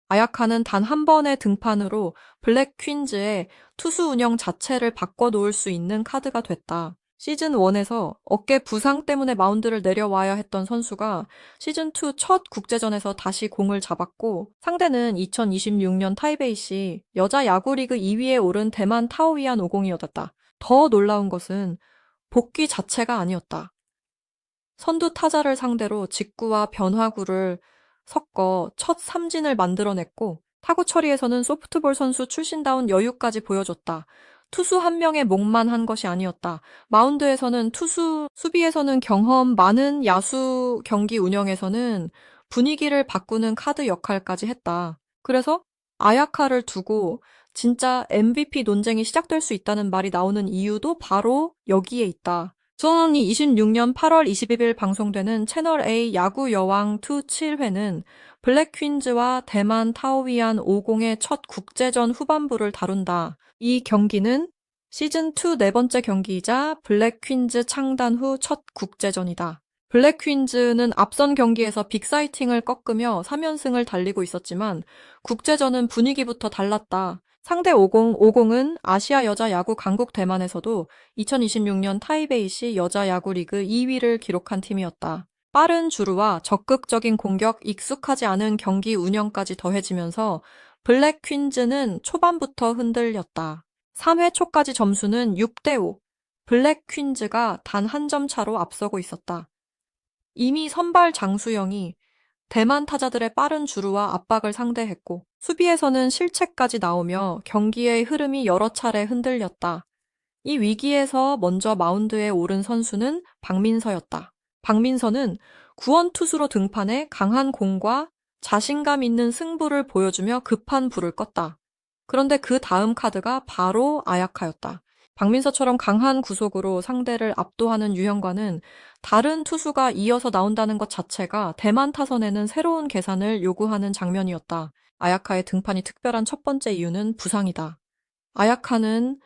아야카는 단 한 번의 등판으로 블랙 퀸즈의 투수 운영 자체를 바꿔놓을 수 있는 카드가 됐다. 시즌 1에서 어깨 부상 때문에 마운드를 내려와야 했던 선수가 시즌 2 첫 국제전에서 다시 공을 잡았고, 상대는 2026년 타이베이시 여자 야구리그 2위에 오른 대만 타오이안 오공이었다. 더 놀라운 것은 복귀 자체가 아니었다. 선두 타자를 상대로 직구와 변화구를 섞어 첫 삼진을 만들어냈고, 타구 처리에서는 소프트볼 선수 출신다운 여유까지 보여줬다. 투수 한 명의 목만 한 것이 아니었다. 마운드에서는 투수, 수비에서는 경험 많은 야수 경기 운영에서는 분위기를 바꾸는 카드 역할까지 했다. 그래서 아야카를 두고 진짜 MVP 논쟁이 시작될 수 있다는 말이 나오는 이유도 바로 여기에 있다. 2026년 8월 22일 방송되는 채널A 야구 여왕 2 7회는 블랙 퀸즈와 대만 타오이안 50의 첫 국제전 후반부를 다룬다. 이 경기는 시즌2 네 번째 경기이자 블랙 퀸즈 창단 후 첫 국제전이다. 블랙 퀸즈는 앞선 경기에서 빅사이팅을 꺾으며 3연승을 달리고 있었지만 국제전은 분위기부터 달랐다. 상대 50은 아시아 여자 야구 강국 대만에서도 2026년 타이베이시 여자 야구 리그 2위를 기록한 팀이었다. 빠른 주루와 적극적인 공격, 익숙하지 않은 경기 운영까지 더해지면서 블랙 퀸즈는 초반부터 흔들렸다. 3회 초까지 점수는 6대5. 블랙 퀸즈가 단 한 점 차로 앞서고 있었다. 이미 선발 장수영이 대만 타자들의 빠른 주루와 압박을 상대했고, 수비에서는 실책까지 나오며 경기의 흐름이 여러 차례 흔들렸다. 이 위기에서 먼저 마운드에 오른 선수는 박민서였다. 박민서는 구원 투수로 등판해 강한 공과 자신감 있는 승부를 보여주며 급한 불을 껐다. 그런데 그 다음 카드가 바로 아야카였다. 박민서처럼 강한 구속으로 상대를 압도하는 유형과는 다른 투수가 이어서 나온다는 것 자체가 대만 타선에는 새로운 계산을 요구하는 장면이었다. 아야카의 등판이 특별한 첫 번째 이유는 부상이다. 아야카는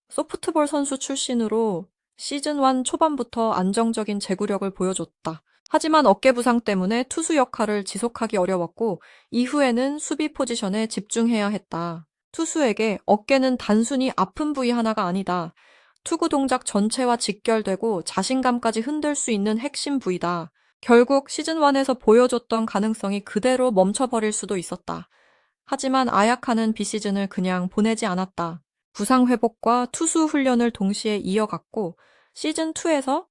소프트볼 선수 출신으로 시즌1 초반부터 안정적인 제구력을 보여줬다. 하지만 어깨 부상 때문에 투수 역할을 지속하기 어려웠고, 이후에는 수비 포지션에 집중해야 했다. 투수에게 어깨는 단순히 아픈 부위 하나가 아니다. 투구 동작 전체와 직결되고 자신감까지 흔들 수 있는 핵심 부위다. 결국 시즌1에서 보여줬던 가능성이 그대로 멈춰버릴 수도 있었다. 하지만 아야카는 비시즌을 그냥 보내지 않았다. 부상 회복과 투수 훈련을 동시에 이어갔고, 시즌2에서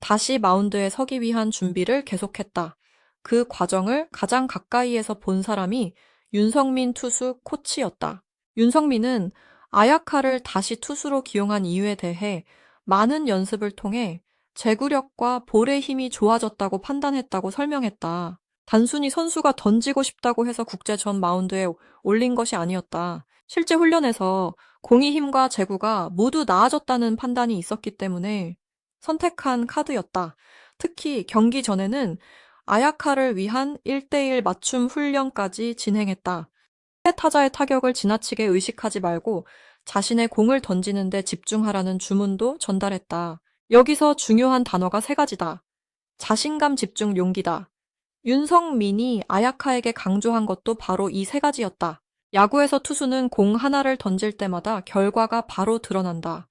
다시 마운드에 서기 위한 준비를 계속했다. 그 과정을 가장 가까이에서 본 사람이 윤성민 투수 코치였다. 윤성민은 아야카를 다시 투수로 기용한 이유에 대해 많은 연습을 통해 제구력과 볼의 힘이 좋아졌다고 판단했다고 설명했다. 단순히 선수가 던지고 싶다고 해서 국제전 마운드에 올린 것이 아니었다. 실제 훈련에서 공의 힘과 제구가 모두 나아졌다는 판단이 있었기 때문에 선택한 카드였다. 특히 경기 전에는 아야카를 위한 1대1 맞춤 훈련까지 진행했다. 상대 타자의 타격을 지나치게 의식하지 말고 자신의 공을 던지는데 집중하라는 주문도 전달했다. 여기서 중요한 단어가 세 가지다. 자신감, 집중, 용기다. 윤성민이 아야카에게 강조한 것도 바로 이 세 가지였다. 야구에서 투수는 공 하나를 던질 때마다 결과가 바로 드러난다.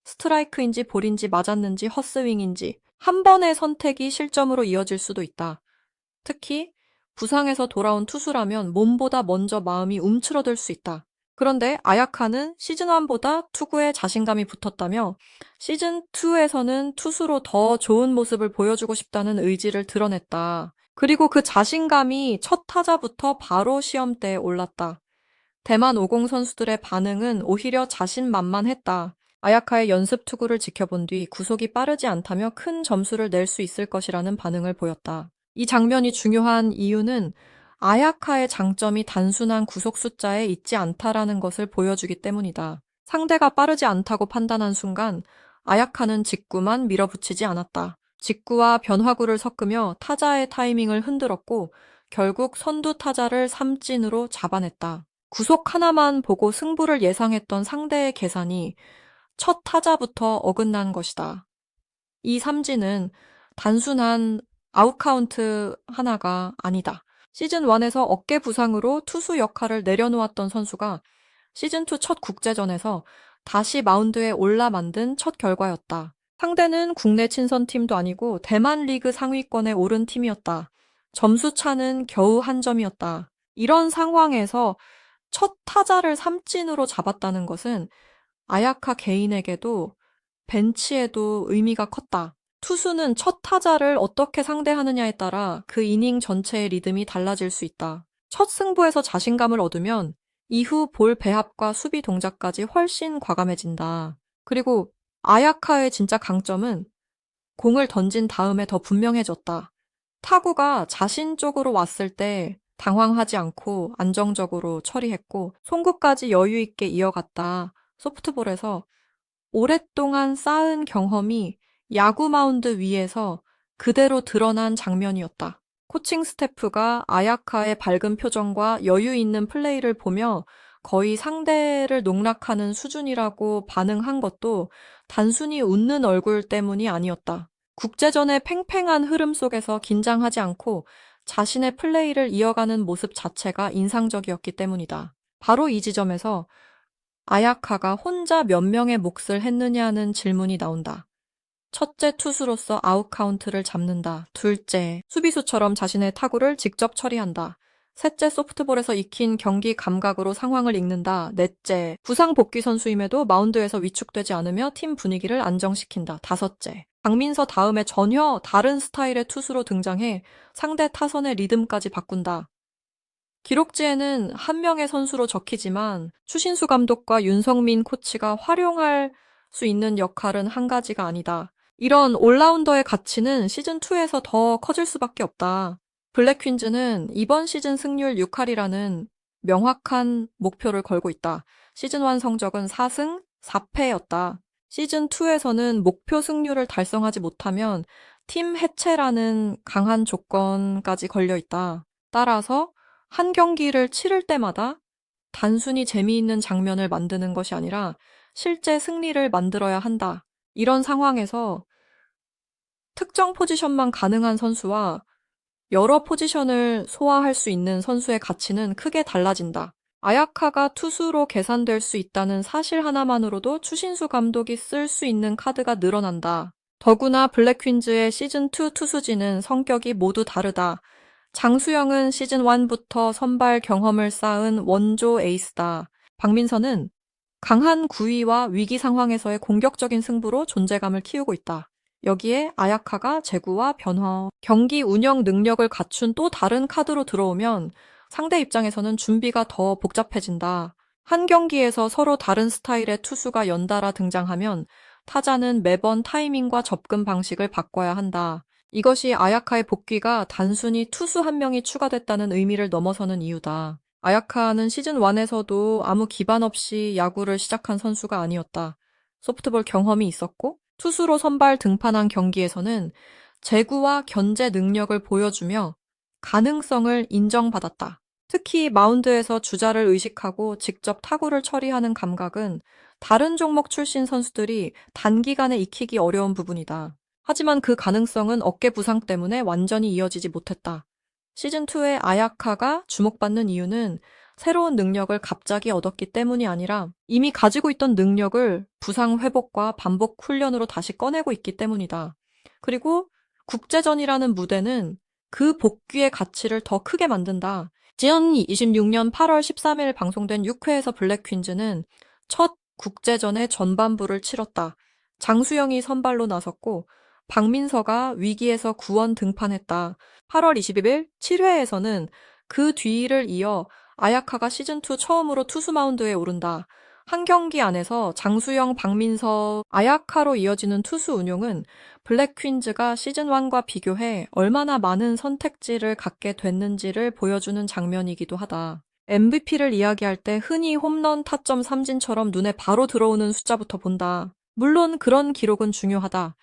스트라이크인지 볼인지 맞았는지 헛스윙인지 한 번의 선택이 실점으로 이어질 수도 있다. 특히 부상에서 돌아온 투수라면 몸보다 먼저 마음이 움츠러들 수 있다. 그런데 아야카는 시즌1보다 투구에 자신감이 붙었다며 시즌2에서는 투수로 더 좋은 모습을 보여주고 싶다는 의지를 드러냈다. 그리고 그 자신감이 첫 타자부터 바로 시험대에 올랐다. 대만 50 선수들의 반응은 오히려 자신만만했다. 아야카의 연습 투구를 지켜본 뒤 구속이 빠르지 않다며 큰 점수를 낼 수 있을 것이라는 반응을 보였다. 이 장면이 중요한 이유는 아야카의 장점이 단순한 구속 숫자에 있지 않다라는 것을 보여주기 때문이다. 상대가 빠르지 않다고 판단한 순간 아야카는 직구만 밀어붙이지 않았다. 직구와 변화구를 섞으며 타자의 타이밍을 흔들었고 결국 선두 타자를 삼진으로 잡아냈다. 구속 하나만 보고 승부를 예상했던 상대의 계산이 첫 타자부터 어긋난 것이다. 이 삼진은 단순한 아웃카운트 하나가 아니다. 시즌1에서 어깨 부상으로 투수 역할을 내려놓았던 선수가 시즌2 첫 국제전에서 다시 마운드에 올라 만든 첫 결과였다. 상대는 국내 친선팀도 아니고 대만 리그 상위권에 오른 팀이었다. 점수 차는 겨우 한 점이었다. 이런 상황에서 첫 타자를 삼진으로 잡았다는 것은 아야카 개인에게도 벤치에도 의미가 컸다. 투수는 첫 타자를 어떻게 상대하느냐에 따라 그 이닝 전체의 리듬이 달라질 수 있다. 첫 승부에서 자신감을 얻으면 이후 볼 배합과 수비 동작까지 훨씬 과감해진다. 그리고 아야카의 진짜 강점은 공을 던진 다음에 더 분명해졌다. 타구가 자신 쪽으로 왔을 때 당황하지 않고 안정적으로 처리했고 송구까지 여유 있게 이어갔다. 소프트볼에서 오랫동안 쌓은 경험이 야구 마운드 위에서 그대로 드러난 장면이었다. 코칭 스태프가 아야카의 밝은 표정과 여유 있는 플레이를 보며 거의 상대를 농락하는 수준이라고 반응한 것도 단순히 웃는 얼굴 때문이 아니었다. 국제전의 팽팽한 흐름 속에서 긴장하지 않고 자신의 플레이를 이어가는 모습 자체가 인상적이었기 때문이다. 바로 이 지점에서 아야카가 혼자 몇 명의 몫을 했느냐는 질문이 나온다. 첫째, 투수로서 아웃 카운트를 잡는다. 둘째, 수비수처럼 자신의 타구를 직접 처리한다. 셋째, 소프트볼에서 익힌 경기 감각으로 상황을 읽는다. 넷째, 부상 복귀 선수임에도 마운드에서 위축되지 않으며 팀 분위기를 안정시킨다. 다섯째, 박민서 다음에 전혀 다른 스타일의 투수로 등장해 상대 타선의 리듬까지 바꾼다. 기록지에는 한 명의 선수로 적히지만 추신수 감독과 윤성민 코치가 활용할 수 있는 역할은 한 가지가 아니다. 이런 올라운더의 가치는 시즌2에서 더 커질 수밖에 없다. 블랙 퀸즈는 이번 시즌 승률 6할이라는 명확한 목표를 걸고 있다. 시즌1 성적은 4승 4패였다. 시즌2에서는 목표 승률을 달성하지 못하면 팀 해체라는 강한 조건까지 걸려 있다. 따라서 한 경기를 치를 때마다 단순히 재미있는 장면을 만드는 것이 아니라 실제 승리를 만들어야 한다. 이런 상황에서 특정 포지션만 가능한 선수와 여러 포지션을 소화할 수 있는 선수의 가치는 크게 달라진다. 아야카가 투수로 계산될 수 있다는 사실 하나만으로도 추신수 감독이 쓸 수 있는 카드가 늘어난다. 더구나 블랙 퀸즈의 시즌2 투수진은 성격이 모두 다르다. 장수영은 시즌1부터 선발 경험을 쌓은 원조 에이스다. 박민서는 강한 구위와 위기 상황에서의 공격적인 승부로 존재감을 키우고 있다. 여기에 아야카가 제구와 변화, 경기 운영 능력을 갖춘 또 다른 카드로 들어오면 상대 입장에서는 준비가 더 복잡해진다. 한 경기에서 서로 다른 스타일의 투수가 연달아 등장하면 타자는 매번 타이밍과 접근 방식을 바꿔야 한다. 이것이 아야카의 복귀가 단순히 투수 한 명이 추가됐다는 의미를 넘어서는 이유다. 아야카는 시즌1에서도 아무 기반 없이 야구를 시작한 선수가 아니었다. 소프트볼 경험이 있었고 투수로 선발 등판한 경기에서는 제구와 견제 능력을 보여주며 가능성을 인정받았다. 특히 마운드에서 주자를 의식하고 직접 타구를 처리하는 감각은 다른 종목 출신 선수들이 단기간에 익히기 어려운 부분이다. 하지만 그 가능성은 어깨 부상 때문에 완전히 이어지지 못했다. 시즌2의 아야카가 주목받는 이유는 새로운 능력을 갑자기 얻었기 때문이 아니라 이미 가지고 있던 능력을 부상 회복과 반복 훈련으로 다시 꺼내고 있기 때문이다. 그리고 국제전이라는 무대는 그 복귀의 가치를 더 크게 만든다. 지난 26년 8월 13일 방송된 6회에서 블랙 퀸즈는 첫 국제전의 전반부를 치렀다. 장수영이 선발로 나섰고 박민서가 위기에서 구원 등판했다. 8월 22일 7회에서는 그 뒤를 이어 아야카가 시즌2 처음으로 투수 마운드에 오른다. 한 경기 안에서 장수영, 박민서, 아야카로 이어지는 투수 운용은 블랙 퀸즈가 시즌1과 비교해 얼마나 많은 선택지를 갖게 됐는지를 보여주는 장면이기도 하다. MVP를 이야기할 때 흔히 홈런, 타점, 삼진처럼 눈에 바로 들어오는 숫자부터 본다. 물론 그런 기록은 중요하다.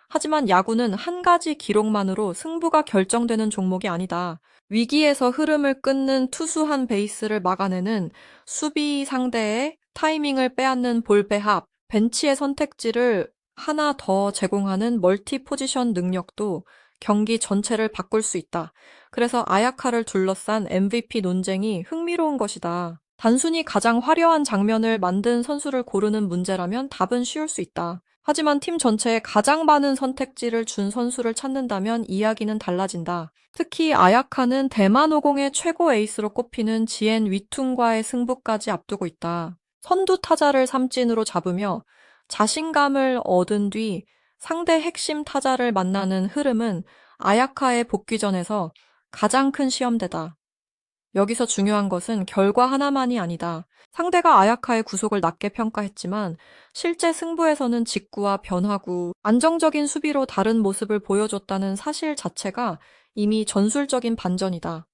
하지만 야구는 한 가지 기록만으로 승부가 결정되는 종목이 아니다. 위기에서 흐름을 끊는 투수 한 베이스를 막아내는 수비 상대의 타이밍을 빼앗는 볼 배합, 벤치의 선택지를 하나 더 제공하는 멀티 포지션 능력도 경기 전체를 바꿀 수 있다. 그래서 아야카를 둘러싼 MVP 논쟁이 흥미로운 것이다. 단순히 가장 화려한 장면을 만든 선수를 고르는 문제라면 답은 쉬울 수 있다. 하지만 팀 전체에 가장 많은 선택지를 준 선수를 찾는다면 이야기는 달라진다. 특히 아야카는 대만 오공의 최고 에이스로 꼽히는 지엔 위퉁과의 승부까지 앞두고 있다. 선두 타자를 삼진으로 잡으며 자신감을 얻은 뒤 상대 핵심 타자를 만나는 흐름은 아야카의 복귀전에서 가장 큰 시험대다. 여기서 중요한 것은 결과 하나만이 아니다. 상대가 아야카의 구속을 낮게 평가했지만 실제 승부에서는 직구와 변화구, 안정적인 수비로 다른 모습을 보여줬다는 사실 자체가 이미 전술적인 반전이다.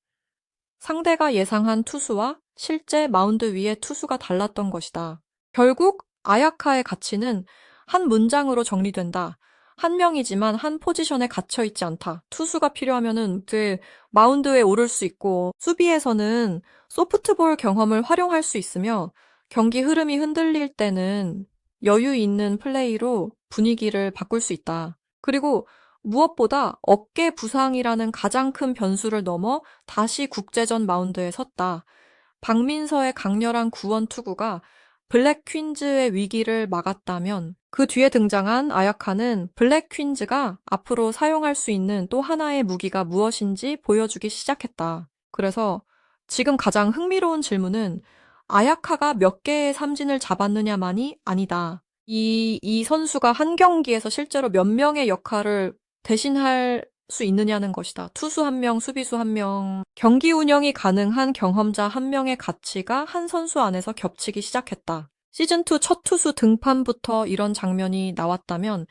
상대가 예상한 투수와 실제 마운드 위의 투수가 달랐던 것이다. 결국 아야카의 가치는 한 문장으로 정리된다. 한 명이지만 한 포지션에 갇혀 있지 않다. 투수가 필요하면은 마운드에 오를 수 있고 수비에서는 소프트볼 경험을 활용할 수 있으며 경기 흐름이 흔들릴 때는 여유 있는 플레이로 분위기를 바꿀 수 있다. 그리고 무엇보다 어깨 부상이라는 가장 큰 변수를 넘어 다시 국제전 마운드에 섰다. 박민서의 강렬한 구원 투구가 블랙 퀸즈의 위기를 막았다면 그 뒤에 등장한 아야카는 블랙 퀸즈가 앞으로 사용할 수 있는 또 하나의 무기가 무엇인지 보여주기 시작했다. 그래서 지금 가장 흥미로운 질문은 아야카가 몇 개의 삼진을 잡았느냐만이 아니다. 이 선수가 한 경기에서 실제로 몇 명의 역할을 대신할 수 있느냐는 것이다. 투수 한 명, 수비수 한 명, 경기 운영이 가능한 경험자 한 명의 가치가 한 선수 안에서 겹치기 시작했다. 시즌2 첫 투수 등판부터 이런 장면이 나왔다면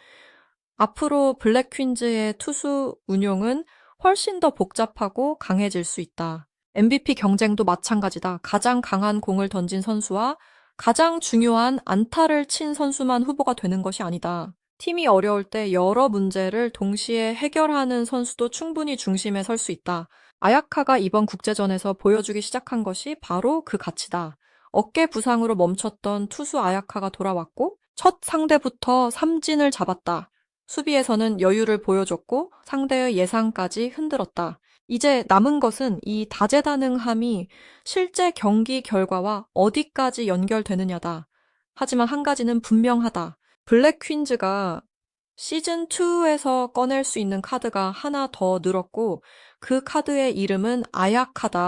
앞으로 블랙 퀸즈의 투수 운용은 훨씬 더 복잡하고 강해질 수 있다. MVP 경쟁도 마찬가지다. 가장 강한 공을 던진 선수와 가장 중요한 안타를 친 선수만 후보가 되는 것이 아니다. 팀이 어려울 때 여러 문제를 동시에 해결하는 선수도 충분히 중심에 설 수 있다. 아야카가 이번 국제전에서 보여주기 시작한 것이 바로 그 가치다. 어깨 부상으로 멈췄던 투수 아야카가 돌아왔고 첫 상대부터 삼진을 잡았다. 수비에서는 여유를 보여줬고 상대의 예상까지 흔들었다. 이제 남은 것은 이 다재다능함이 실제 경기 결과와 어디까지 연결되느냐다. 하지만 한 가지는 분명하다. 블랙 퀸즈가 시즌2에서 꺼낼 수 있는 카드가 하나 더 늘었고 그 카드의 이름은 아야카다.